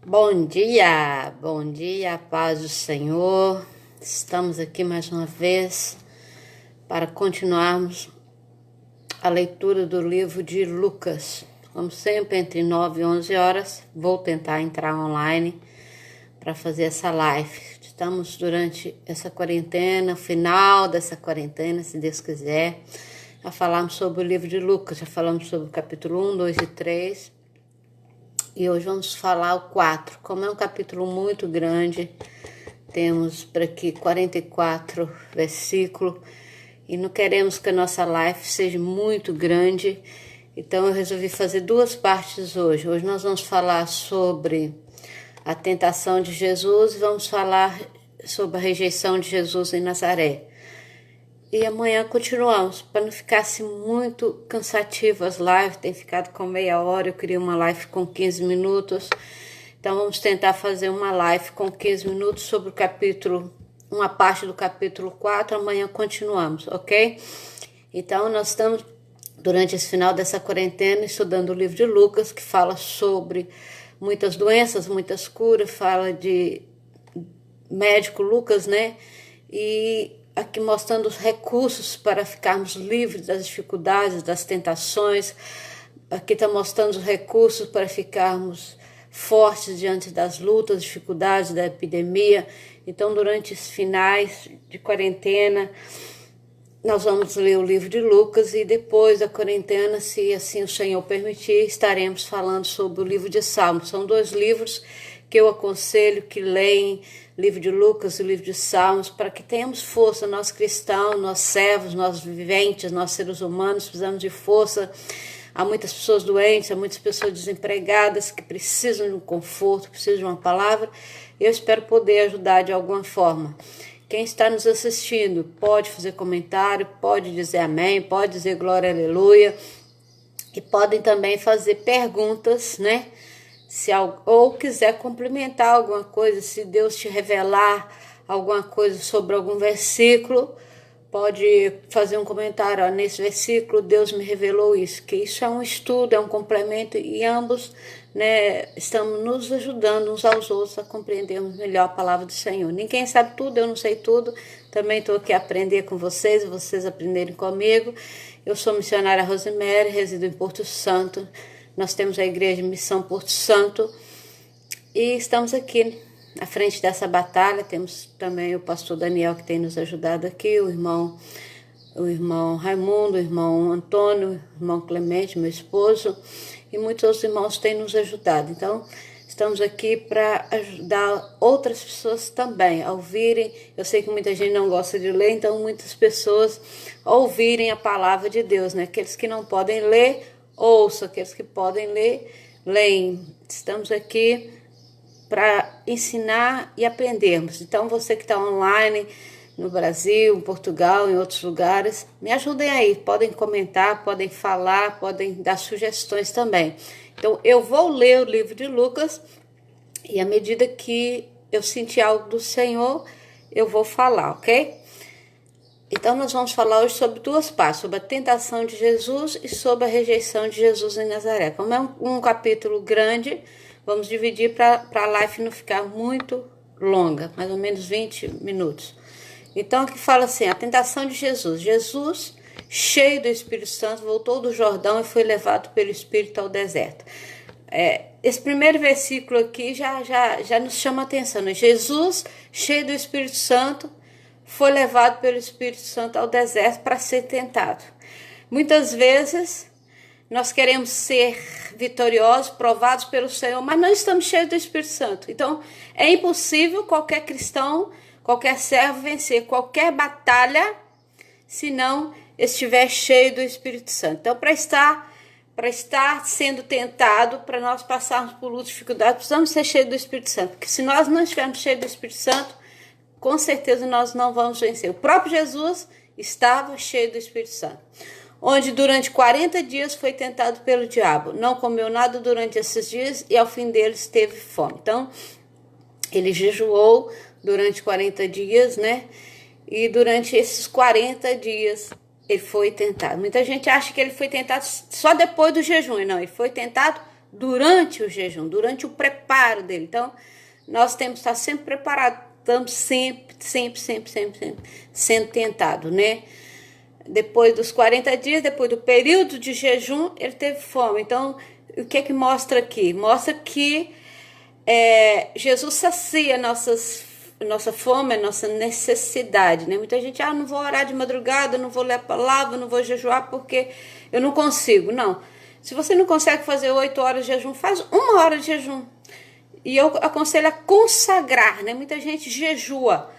Bom dia, paz do Senhor. Estamos aqui mais uma vez para continuarmos a leitura do livro de Lucas. Como sempre, entre 9 e 11 horas, vou tentar entrar online para fazer essa live. Estamos durante essa quarentena, final dessa quarentena, se Deus quiser, a falarmos sobre o livro de Lucas. Já falamos sobre o capítulo 1, 2 e 3. E hoje vamos falar o 4. Como é um capítulo muito grande, temos para aqui 44 versículos e não queremos que a nossa live seja muito grande, então eu resolvi fazer duas partes hoje. Hoje nós vamos falar sobre a tentação de Jesus e vamos falar sobre a rejeição de Jesus em Nazaré. E amanhã continuamos, para não ficar assim muito cansativo as lives, tem ficado com meia hora, eu queria uma live com 15 minutos, então vamos tentar fazer uma live com 15 minutos sobre o capítulo, uma parte do capítulo 4, amanhã continuamos, ok? Então nós estamos, durante esse final dessa quarentena, estudando o livro de Lucas, que fala sobre muitas doenças, muitas curas, fala de médico Lucas, né? E aqui mostrando os recursos para ficarmos livres das dificuldades, das tentações. Aqui está mostrando os recursos para ficarmos fortes diante das lutas, dificuldades da epidemia. Então, durante esses finais de quarentena, nós vamos ler o livro de Lucas e depois da quarentena, se assim o Senhor permitir, estaremos falando sobre o livro de Salmos. São dois livros que eu aconselho que leem, livro de Lucas e o livro de Salmos, para que tenhamos força. Nós cristãos, nós servos, nós viventes, nós seres humanos, precisamos de força. Há muitas pessoas doentes, há muitas pessoas desempregadas que precisam de um conforto, precisam de uma palavra. Eu espero poder ajudar de alguma forma. Quem está nos assistindo pode fazer comentário, pode dizer amém, pode dizer glória, aleluia. E podem também fazer perguntas, né? Ou quiser complementar alguma coisa, se Deus te revelar alguma coisa sobre algum versículo, pode fazer um comentário. Ó, nesse versículo Deus me revelou isso, que isso é um estudo, é um complemento e ambos, né, estamos nos ajudando uns aos outros a compreendermos melhor a palavra do Senhor. Ninguém sabe tudo, eu não sei tudo, também estou aqui a aprender com vocês, vocês aprenderem comigo. Eu sou missionária Rosemary, resido em Porto Santo. Nós temos a Igreja de Missão Porto Santo e estamos aqui à frente dessa batalha. Temos também o pastor Daniel, que tem nos ajudado aqui, o irmão Raimundo, o irmão Antônio, o irmão Clemente, meu esposo, e muitos outros irmãos têm nos ajudado. Então, estamos aqui para ajudar outras pessoas também a ouvirem. Eu sei que muita gente não gosta de ler, então muitas pessoas ouvirem a palavra de Deus, né? Aqueles que não podem ler, ouçam, aqueles que podem ler, leem. Estamos aqui para ensinar e aprendermos. Então, você que está online no Brasil, em Portugal, em outros lugares, me ajudem aí. Podem comentar, podem falar, podem dar sugestões também. Então, eu vou ler o livro de Lucas e à medida que eu sentir algo do Senhor, eu vou falar, ok? Então, nós vamos falar hoje sobre duas partes, sobre a tentação de Jesus e sobre a rejeição de Jesus em Nazaré. Como é um capítulo grande, vamos dividir para a live não ficar muito longa, mais ou menos 20 minutos. Então, aqui fala assim, a tentação de Jesus. Jesus, cheio do Espírito Santo, voltou do Jordão e foi levado pelo Espírito ao deserto. Esse primeiro versículo aqui já nos chama a atenção, né? Jesus, cheio do Espírito Santo, foi levado pelo Espírito Santo ao deserto para ser tentado. Muitas vezes nós queremos ser vitoriosos, provados pelo Senhor, mas não estamos cheios do Espírito Santo. Então, é impossível qualquer cristão, qualquer servo vencer qualquer batalha se não estiver cheio do Espírito Santo. Então, para estar sendo tentado, para nós passarmos por lutas, dificuldades, precisamos ser cheios do Espírito Santo. Porque se nós não estivermos cheios do Espírito Santo, com certeza nós não vamos vencer. O próprio Jesus estava cheio do Espírito Santo, onde durante 40 dias foi tentado pelo diabo. Não comeu nada durante esses dias e ao fim deles teve fome. Então, ele jejuou durante 40 dias, né? E durante esses 40 dias ele foi tentado. Muita gente acha que ele foi tentado só depois do jejum. Não, ele foi tentado durante o jejum, durante o preparo dele. Então, nós temos que estar sempre preparados, estamos sempre sendo tentados, né? Depois dos 40 dias, depois do período de jejum, ele teve fome. Então, o que é que mostra aqui? Mostra que Jesus sacia nossa fome, nossa necessidade, né? Muita gente, não vou orar de madrugada, não vou ler a palavra, não vou jejuar porque eu não consigo. Não, se você não consegue fazer 8 horas de jejum, faz 1 hora de jejum. E eu aconselho a consagrar, né? Muita gente jejua.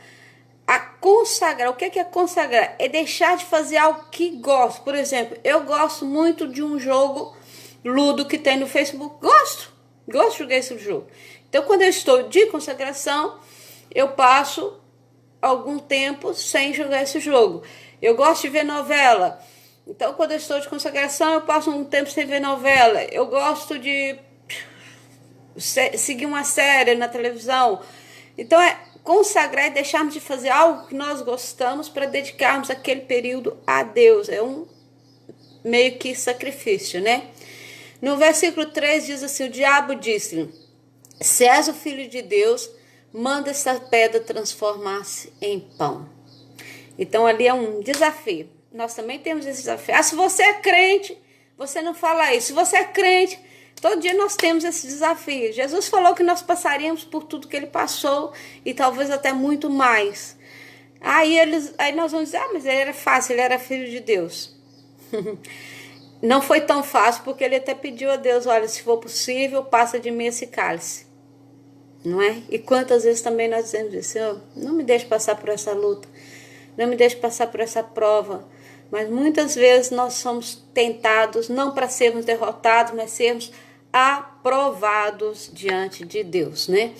A consagrar, o que é consagrar? É deixar de fazer algo que gosto. Por exemplo, eu gosto muito de um jogo Ludo que tem no Facebook. Gosto de jogar esse jogo. Então, quando eu estou de consagração, eu passo algum tempo sem jogar esse jogo. Eu gosto de ver novela. Então, quando eu estou de consagração, eu passo um tempo sem ver novela. Eu gosto de seguir uma série na televisão. Então, consagrar e deixarmos de fazer algo que nós gostamos para dedicarmos aquele período a Deus. É um meio que sacrifício, né? No versículo 3 diz assim, o diabo disse-lhe, se és o filho de Deus, manda essa pedra transformar-se em pão. Então ali é um desafio. Nós também temos esse desafio. Se você é crente, você não fala isso. Se você é crente, todo dia nós temos esse desafio. Jesus falou que nós passaríamos por tudo que ele passou e talvez até muito mais. Aí nós vamos dizer, mas ele era fácil, ele era filho de Deus. Não foi tão fácil, porque ele até pediu a Deus, olha, se for possível, passa de mim esse cálice. Não é? E quantas vezes também nós dizemos isso, Senhor, não me deixe passar por essa luta, não me deixe passar por essa prova. Mas muitas vezes nós somos tentados, não para sermos derrotados, mas sermos aprovados diante de Deus, né?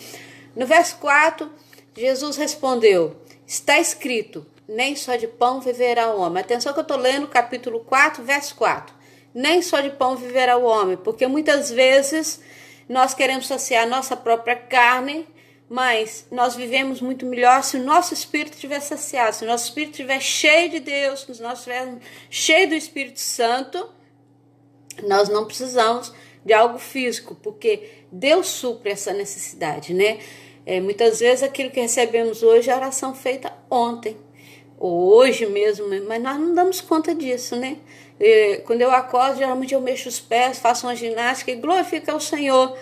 No verso 4, Jesus respondeu, está escrito, nem só de pão viverá o homem. Atenção que eu estou lendo capítulo 4, verso 4. Nem só de pão viverá o homem, porque muitas vezes nós queremos saciar a nossa própria carne, mas nós vivemos muito melhor se o nosso espírito estiver saciado, se o nosso espírito estiver cheio de Deus, se nós estivermos cheios do Espírito Santo, nós não precisamos de algo físico, porque Deus supre essa necessidade, né? Muitas vezes aquilo que recebemos hoje é a oração feita ontem, ou hoje mesmo, mas nós não damos conta disso, né? Quando eu acordo, geralmente eu mexo os pés, faço uma ginástica e glorifico ao Senhor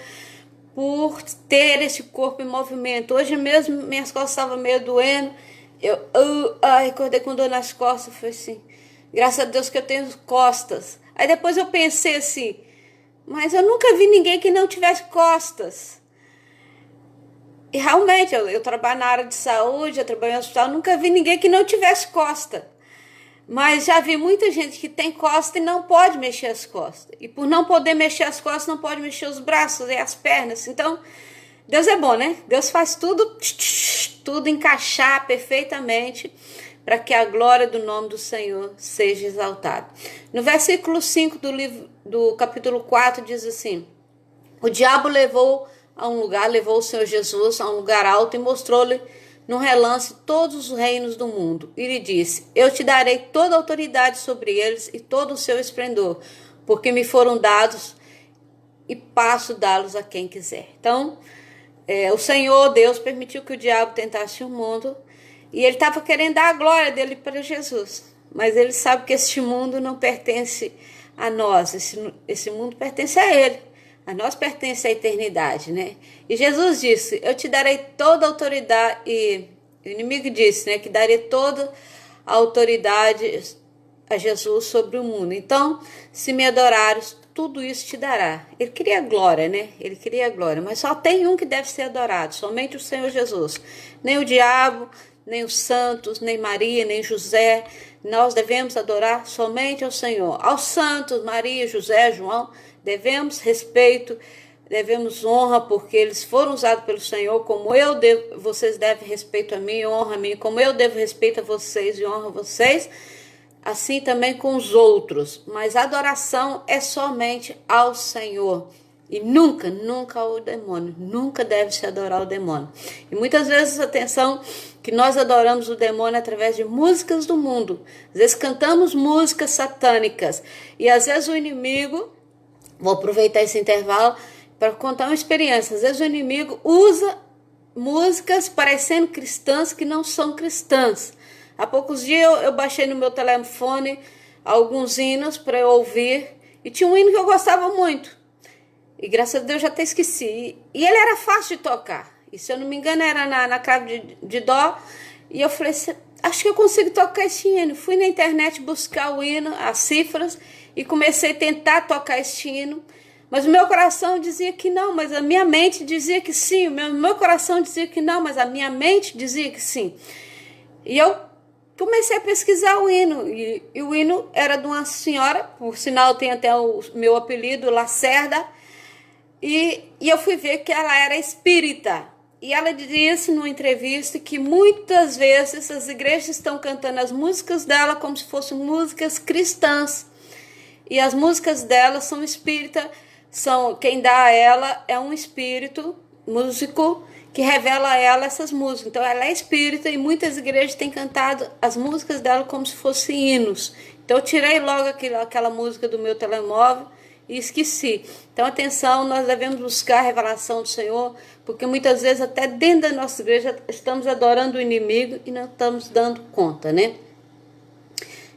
por ter esse corpo em movimento. Hoje mesmo minhas costas estavam meio doendo, eu acordei com dor nas costas, foi assim, graças a Deus que eu tenho costas. Aí depois eu pensei assim, mas eu nunca vi ninguém que não tivesse costas. E realmente, eu trabalho na área de saúde, eu trabalho no hospital, nunca vi ninguém que não tivesse costa. Mas já vi muita gente que tem costa e não pode mexer as costas. E por não poder mexer as costas, não pode mexer os braços e as pernas. Então, Deus é bom, né? Deus faz tudo encaixar perfeitamente para que a glória do nome do Senhor seja exaltada. No versículo 5 do capítulo 4 diz assim, o diabo levou o Senhor Jesus a um lugar alto e mostrou-lhe num relance todos os reinos do mundo. E lhe disse, eu te darei toda a autoridade sobre eles e todo o seu esplendor, porque me foram dados e passo dá-los a quem quiser. Então, o Senhor Deus permitiu que o diabo tentasse o mundo e ele estava querendo dar a glória dele para Jesus. Mas ele sabe que este mundo não pertence a nós, esse mundo pertence a ele. A nós pertence a eternidade, né? E Jesus disse, eu te darei toda a autoridade, e o inimigo disse, né, que daria toda a autoridade a Jesus sobre o mundo. Então, se me adorares, tudo isso te dará. Ele queria glória, né? Ele queria glória, mas só tem um que deve ser adorado, somente o Senhor Jesus. Nem o diabo, nem os santos, nem Maria, nem José. Nós devemos adorar somente ao Senhor. Aos santos, Maria, José, João, devemos respeito, devemos honra, porque eles foram usados pelo Senhor, como eu devo, vocês devem respeito a mim, honra a mim, como eu devo respeito a vocês e honra a vocês, assim também com os outros. Mas a adoração é somente ao Senhor. E nunca ao demônio. Nunca deve se adorar o demônio. E muitas vezes, atenção, que nós adoramos o demônio através de músicas do mundo. Às vezes cantamos músicas satânicas. E às vezes o inimigo Vou aproveitar esse intervalo para contar uma experiência. Às vezes o inimigo usa músicas parecendo cristãs que não são cristãs. Há poucos dias eu baixei no meu telefone alguns hinos para eu ouvir, e tinha um hino que eu gostava muito, e graças a Deus já até esqueci, e ele era fácil de tocar, e se eu não me engano era na clave de dó, e eu falei, acho que eu consigo tocar esse hino. Fui na internet buscar o hino, as cifras, e comecei a tentar tocar esse hino, mas o meu coração dizia que não, mas a minha mente dizia que sim, o meu coração dizia que não, mas a minha mente dizia que sim. E eu comecei a pesquisar o hino, e o hino era de uma senhora, por sinal tem até o meu apelido, Lacerda, e eu fui ver que ela era espírita. E ela disse numa entrevista que muitas vezes as igrejas estão cantando as músicas dela como se fossem músicas cristãs. E as músicas dela são espírita, quem dá a ela é um espírito músico que revela a ela essas músicas. Então ela é espírita e muitas igrejas têm cantado as músicas dela como se fossem hinos. Então eu tirei logo aquela música do meu telemóvel e esqueci. Então atenção, nós devemos buscar a revelação do Senhor, porque muitas vezes até dentro da nossa igreja estamos adorando o inimigo e não estamos dando conta, né?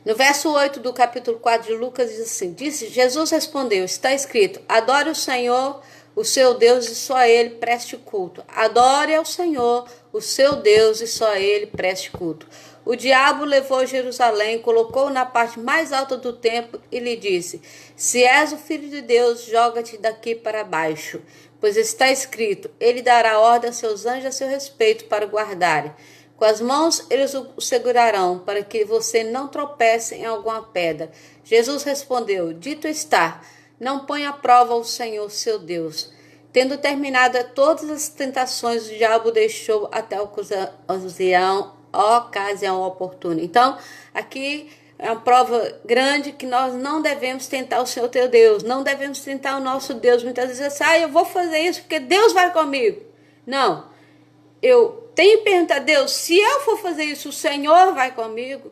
No verso 8 do capítulo 4 de Lucas diz assim, Jesus respondeu, está escrito, adore o Senhor, o seu Deus, e só a ele preste culto. Adore ao Senhor, o seu Deus, e só a ele preste culto. O diabo levou Jerusalém, colocou-o na parte mais alta do templo e lhe disse, se és o filho de Deus, joga-te daqui para baixo, pois está escrito, ele dará ordem a seus anjos a seu respeito para o guardarem. Com as mãos eles o segurarão, para que você não tropece em alguma pedra. Jesus respondeu, dito está, não ponha à prova o Senhor seu Deus. Tendo terminado todas as tentações, o diabo deixou até a ocasião oportuna. Então, aqui é uma prova grande que nós não devemos tentar o Senhor teu Deus, não devemos tentar o nosso Deus. Muitas vezes assim, eu vou fazer isso porque Deus vai comigo. Não, eu tenho que perguntar a Deus, se eu for fazer isso, o Senhor vai comigo?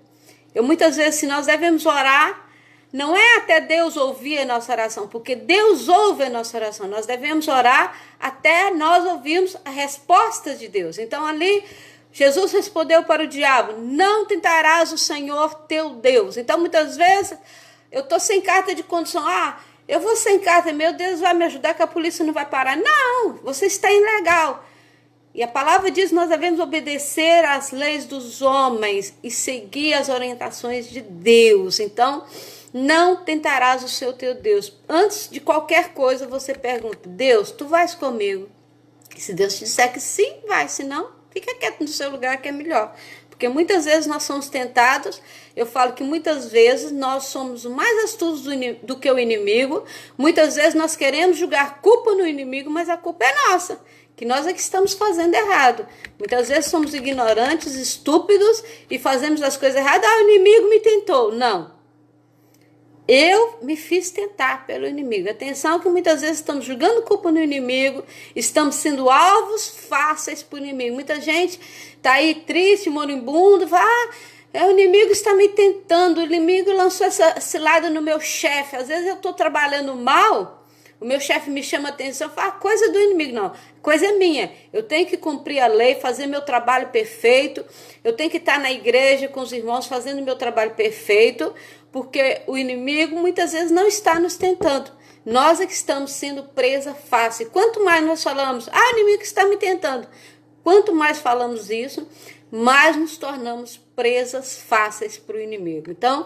Muitas vezes, se nós devemos orar, não é até Deus ouvir a nossa oração, porque Deus ouve a nossa oração. Nós devemos orar até nós ouvirmos a resposta de Deus. Então ali, Jesus respondeu para o diabo, não tentarás o Senhor teu Deus. Então muitas vezes, eu estou sem carta de condução, eu vou sem carta, meu Deus vai me ajudar que a polícia não vai parar. Não, você está ilegal. E a palavra diz que nós devemos obedecer às leis dos homens e seguir as orientações de Deus. Então, não tentarás o seu teu Deus. Antes de qualquer coisa, você pergunta, Deus, tu vais comigo? E se Deus te disser que sim, vai. Se não, fica quieto no seu lugar que é melhor. Porque muitas vezes nós somos tentados, eu falo que muitas vezes nós somos mais astutos do que o inimigo. Muitas vezes nós queremos jogar culpa no inimigo, mas a culpa é nossa. Que nós é que estamos fazendo errado. Muitas vezes somos ignorantes, estúpidos e fazemos as coisas erradas. O inimigo me tentou. Não. Eu me fiz tentar pelo inimigo. Atenção que muitas vezes estamos jogando culpa no inimigo, estamos sendo alvos fáceis para o inimigo. Muita gente está aí triste, moribundo, fala, o inimigo está me tentando, o inimigo lançou essa cilada no meu chefe. Às vezes eu estou trabalhando mal, o meu chefe me chama a atenção, fala, coisa do inimigo, não, coisa é minha. Eu tenho que cumprir a lei, fazer meu trabalho perfeito, eu tenho que estar na igreja com os irmãos fazendo meu trabalho perfeito, porque o inimigo muitas vezes não está nos tentando. Nós é que estamos sendo presa fácil. Quanto mais nós falamos, o inimigo está me tentando. Quanto mais falamos isso, mais nos tornamos presas fáceis para o inimigo. Então,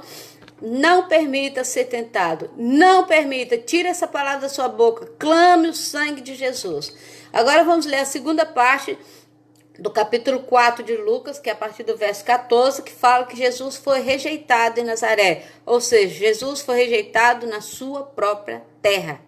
não permita ser tentado. Não permita. Tire essa palavra da sua boca. Clame o sangue de Jesus. Agora vamos ler a segunda parte do capítulo 4 de Lucas, que é a partir do verso 14, que fala que Jesus foi rejeitado em Nazaré. Ou seja, Jesus foi rejeitado na sua própria terra.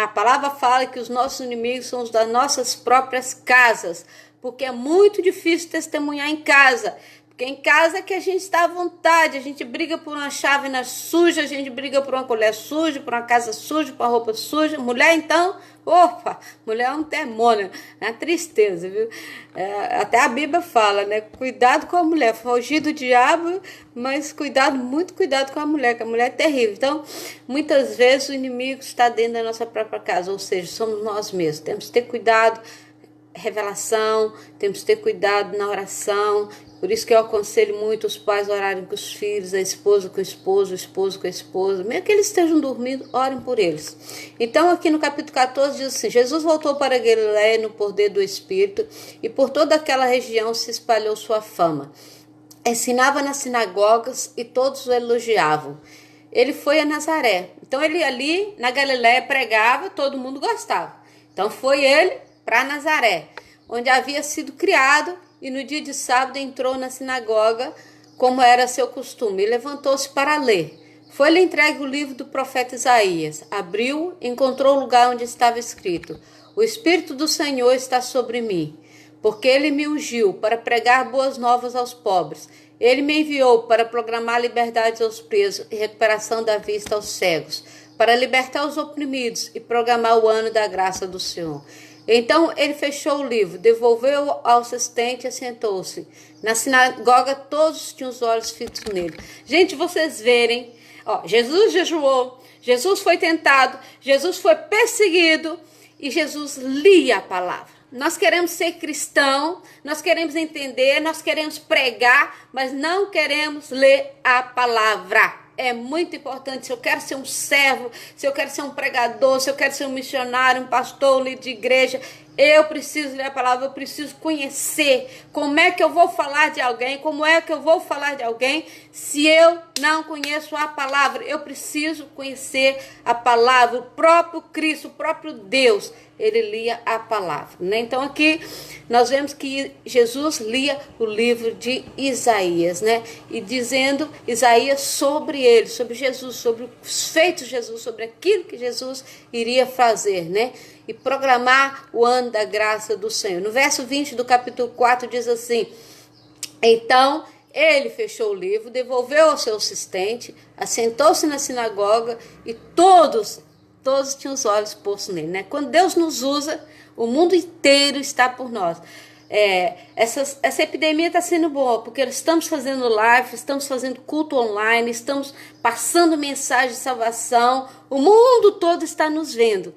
A palavra fala que os nossos inimigos são os das nossas próprias casas, porque é muito difícil testemunhar em casa, Porque em casa é que a gente está à vontade, a gente briga por uma chávena suja, a gente briga por uma colher suja, por uma casa suja, por uma roupa suja. Mulher, então, opa, mulher é um demônio, é uma tristeza, viu? Até a Bíblia fala, né? Cuidado com a mulher, fugir do diabo, mas muito cuidado com a mulher, que a mulher é terrível. Então, muitas vezes o inimigo está dentro da nossa própria casa, ou seja, somos nós mesmos. Temos que ter cuidado, revelação, temos que ter cuidado na oração. Por isso que eu aconselho muito os pais a orarem com os filhos, a esposa com o esposo com a esposa. Mesmo que eles estejam dormindo, orem por eles. Então aqui no capítulo 14 diz assim: Jesus voltou para Galiléia no poder do Espírito e por toda aquela região se espalhou sua fama. Ensinava nas sinagogas e todos o elogiavam. Ele foi a Nazaré. Então ele ali na Galiléia pregava, todo mundo gostava. Então foi ele para Nazaré, onde havia sido criado. E no dia de sábado entrou na sinagoga, como era seu costume, e levantou-se para ler. Foi-lhe entregue o livro do profeta Isaías. Abriu, encontrou o lugar onde estava escrito: O Espírito do Senhor está sobre mim, porque ele me ungiu para pregar boas novas aos pobres. Ele me enviou para proclamar liberdade aos presos e recuperação da vista aos cegos, para libertar os oprimidos e proclamar o ano da graça do Senhor. Então ele fechou o livro, devolveu ao assistente e assentou-se. Na sinagoga todos tinham os olhos fitos nele. Gente, vocês verem, Jesus jejuou, Jesus foi tentado, Jesus foi perseguido e Jesus lia a palavra. Nós queremos ser cristão, nós queremos entender, nós queremos pregar, mas não queremos ler a palavra. É muito importante. Se eu quero ser um servo, se eu quero ser um pregador, se eu quero ser um missionário, um pastor, um líder de igreja, eu preciso ler a palavra, eu preciso conhecer como é que eu vou falar de alguém, como é que eu vou falar de alguém se eu não conheço a palavra. Eu preciso conhecer a palavra, o próprio Cristo, o próprio Deus, ele lia a palavra, né? Então aqui nós vemos que Jesus lia o livro de Isaías, né? E dizendo Isaías sobre ele, sobre Jesus, sobre os feitos de Jesus, sobre aquilo que Jesus iria fazer, né? E proclamar o ano da graça do Senhor. No verso 20 do capítulo 4 diz assim: Então ele fechou o livro, devolveu ao seu assistente, assentou-se na sinagoga e todos tinham os olhos postos nele, né? Quando Deus nos usa, o mundo inteiro está por nós. Essa epidemia está sendo boa, porque estamos fazendo live, estamos fazendo culto online, estamos passando mensagem de salvação, o mundo todo está nos vendo.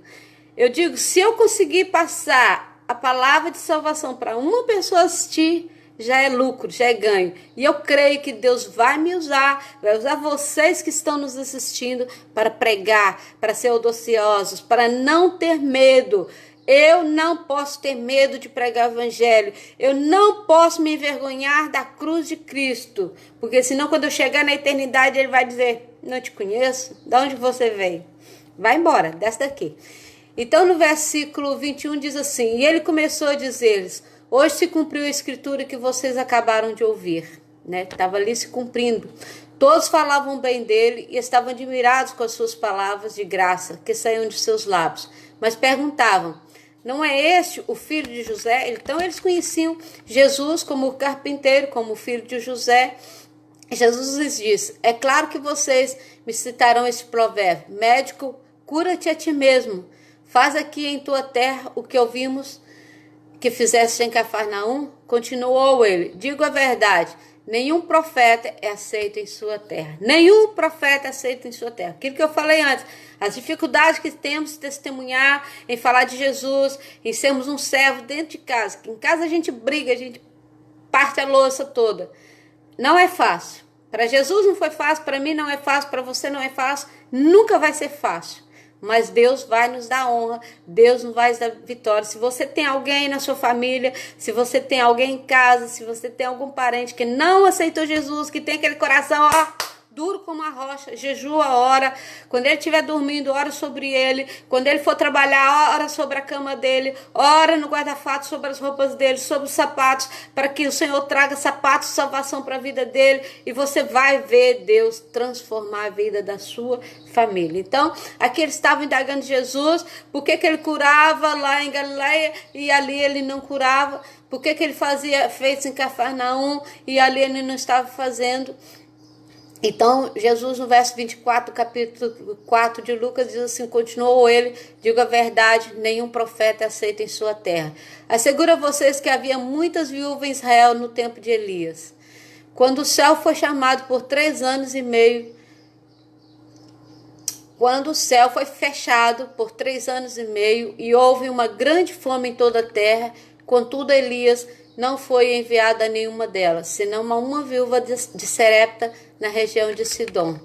Eu digo, se eu conseguir passar a palavra de salvação para uma pessoa assistir, já é lucro, já é ganho. E eu creio que Deus vai me usar, vai usar vocês que estão nos assistindo para pregar, para ser audaciosos, para não ter medo. Eu não posso ter medo de pregar o evangelho. Eu não posso me envergonhar da cruz de Cristo. Porque senão quando eu chegar na eternidade ele vai dizer: não te conheço, de onde você veio? Vai embora, desce daqui. Então no versículo 21 diz assim: E ele começou a dizer-lhes: Hoje se cumpriu a escritura que vocês acabaram de ouvir, né? Estava ali se cumprindo. Todos falavam bem dele e estavam admirados com as suas palavras de graça que saíam de seus lábios. Mas perguntavam: não é este o filho de José? Então eles conheciam Jesus como o carpinteiro, como o filho de José. Jesus lhes disse: é claro que vocês me citarão este provérbio: médico, cura-te a ti mesmo. Faz aqui em tua terra o que ouvimos que fizeste em Cafarnaum. Continuou ele: digo a verdade, nenhum profeta é aceito em sua terra. Nenhum profeta é aceito em sua terra. Aquilo que eu falei antes, as dificuldades que temos de testemunhar, em falar de Jesus, em sermos um servo dentro de casa. Em casa a gente briga, a gente parte a louça toda. Não é fácil. Para Jesus não foi fácil, para mim não é fácil, para você não é fácil, nunca vai ser fácil. Mas Deus vai nos dar honra, Deus nos vai dar vitória. Se você tem alguém na sua família, se você tem alguém em casa, se você tem algum parente que não aceitou Jesus, que tem aquele coração duro como a rocha, jejua, ora. Quando ele estiver dormindo, ora sobre ele. Quando ele for trabalhar, ora sobre a cama dele, ora no guarda-fato sobre as roupas dele, sobre os sapatos, para que o Senhor traga sapatos de salvação para a vida dele, e você vai ver Deus transformar a vida da sua família. Então, aqui eles estavam indagando Jesus, por que ele curava lá em Galileia e ali ele não curava? Por que ele fez em Cafarnaum e ali ele não estava fazendo? Então, Jesus, no verso 24, capítulo 4 de Lucas, diz assim: continuou ele, digo a verdade, nenhum profeta é aceito em sua terra. Asseguro a vocês que havia muitas viúvas em Israel no tempo de Elias. Quando o céu foi chamado por 3 anos e meio, quando o céu foi fechado por 3 anos e meio e houve uma grande fome em toda a terra, contudo Elias não foi enviado a nenhuma delas, senão a uma viúva de Serepta, na região de Sidom.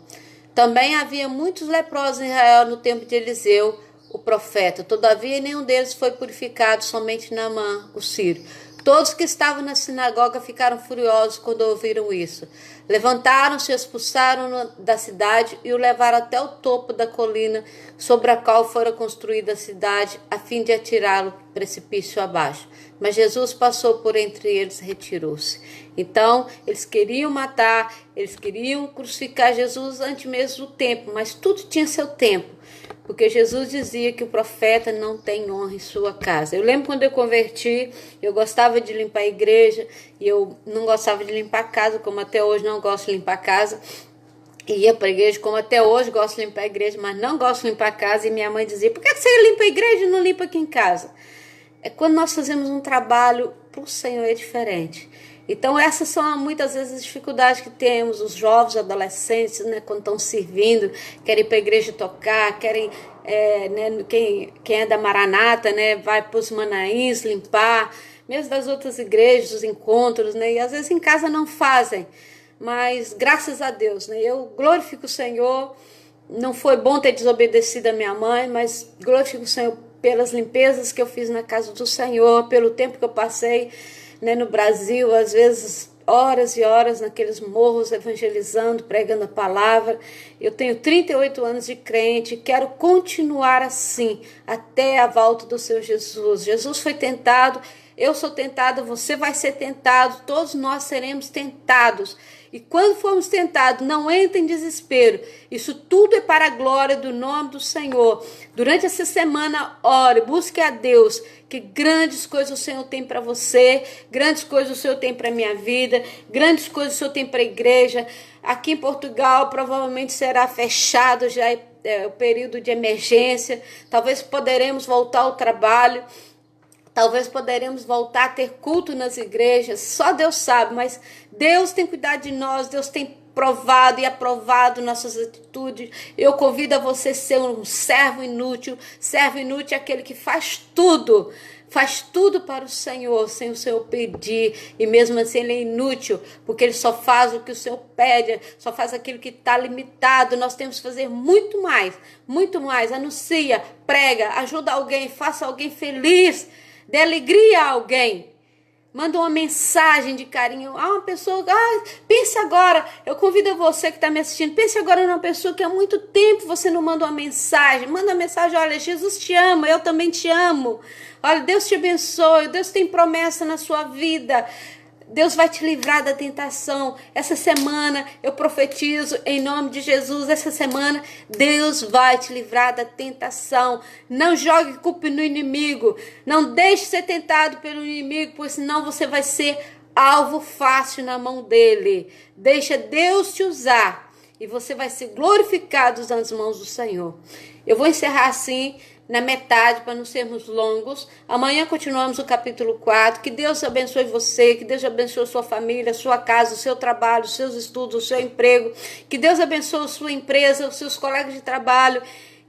Também havia muitos leprosos em Israel no tempo de Eliseu, o profeta. Todavia nenhum deles foi purificado, somente Naamã, o sírio. Todos que estavam na sinagoga ficaram furiosos quando ouviram isso. Levantaram-se, expulsaram-no da cidade e o levaram até o topo da colina sobre a qual fora construída a cidade, a fim de atirá-lo precipício abaixo. Mas Jesus passou por entre eles e retirou-se. Então, eles queriam matar, eles queriam crucificar Jesus antes mesmo do tempo, mas tudo tinha seu tempo. Porque Jesus dizia que o profeta não tem honra em sua casa. Eu lembro quando eu converti, eu gostava de limpar a igreja, e eu não gostava de limpar a casa, como até hoje não gosto de limpar a casa. E ia para a igreja, como até hoje gosto de limpar a igreja, mas não gosto de limpar a casa. E minha mãe dizia: por que você limpa a igreja e não limpa aqui em casa? É quando nós fazemos um trabalho para o Senhor é diferente. Então essas são muitas vezes as dificuldades que temos, os jovens, adolescentes, né, quando estão servindo, querem ir para a igreja tocar, querem, né, quem é da Maranata, né, vai para os Manaís limpar, mesmo das outras igrejas, os encontros, né, e às vezes em casa não fazem, mas graças a Deus, né, eu glorifico o Senhor. Não foi bom ter desobedecido a minha mãe, mas glorifico o Senhor pelas limpezas que eu fiz na casa do Senhor, pelo tempo que eu passei, né, no Brasil, às vezes horas e horas naqueles morros evangelizando, pregando a palavra. Eu tenho 38 anos de crente, quero continuar assim até a volta do Senhor Jesus. Jesus foi tentado, eu sou tentado, você vai ser tentado, todos nós seremos tentados. E quando formos tentados, não entre em desespero. Isso tudo é para a glória do nome do Senhor. Durante essa semana, ore, busque a Deus, que grandes coisas o Senhor tem para você, grandes coisas o Senhor tem para a minha vida, grandes coisas o Senhor tem para a igreja. Aqui em Portugal, provavelmente será fechado já o período de emergência. Talvez poderemos voltar ao trabalho. Talvez poderemos voltar a ter culto nas igrejas, só Deus sabe, mas Deus tem cuidado de nós, Deus tem provado e aprovado nossas atitudes. Eu convido a você ser um servo inútil é aquele que faz tudo para o Senhor, sem o Senhor pedir, e mesmo assim ele é inútil, porque ele só faz o que o Senhor pede, só faz aquilo que está limitado. Nós temos que fazer muito mais, anuncia, prega, ajuda alguém, faça alguém feliz, dê alegria a alguém, manda uma mensagem de carinho a uma pessoa. Pense agora, eu convido você que está me assistindo, pense agora numa pessoa que há muito tempo você não manda uma mensagem. Manda uma mensagem: olha, Jesus te ama, eu também te amo, olha, Deus te abençoe, Deus tem promessa na sua vida, Deus vai te livrar da tentação. Essa semana eu profetizo em nome de Jesus. Essa semana Deus vai te livrar da tentação. Não jogue culpa no inimigo. Não deixe ser tentado pelo inimigo, pois senão você vai ser alvo fácil na mão dele. Deixa Deus te usar e você vai ser glorificado nas mãos do Senhor. Eu vou encerrar assim, na metade, para não sermos longos. Amanhã continuamos o capítulo 4. Que Deus abençoe você, que Deus abençoe a sua família, a sua casa, o seu trabalho, os seus estudos, o seu emprego. Que Deus abençoe a sua empresa, os seus colegas de trabalho.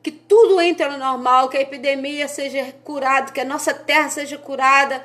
Que tudo entre no normal, que a epidemia seja curada, que a nossa terra seja curada.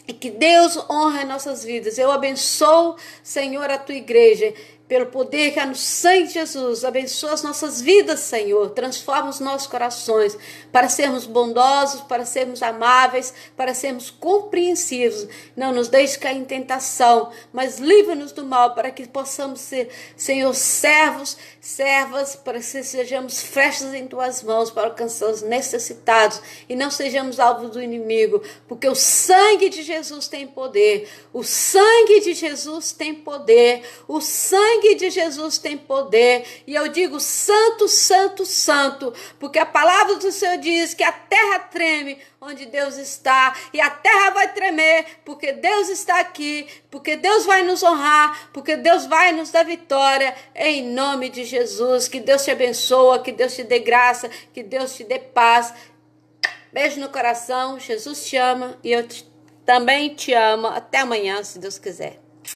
E que Deus honre nossas vidas. Eu abençoo, Senhor, a tua igreja. pelo poder que há no sangue de Jesus. Abençoa as nossas vidas, Senhor. Transforma os nossos corações para sermos bondosos, para sermos amáveis, para sermos compreensivos. Não nos deixe cair em tentação, mas livra-nos do mal, para que possamos ser, Senhor, servos, servas, para que sejamos flechas em tuas mãos para alcançar os necessitados e não sejamos alvos do inimigo, porque o sangue de Jesus tem poder. O sangue de Jesus tem poder. O sangue de Jesus tem poder. E eu digo santo, santo, santo, porque a palavra do Senhor diz que a terra treme onde Deus está, e a terra vai tremer, porque Deus está aqui, porque Deus vai nos honrar, porque Deus vai nos dar vitória, em nome de Jesus. Que Deus te abençoe, que Deus te dê graça, que Deus te dê paz. Beijo no coração, Jesus te ama, e eu também te amo. Até amanhã, se Deus quiser.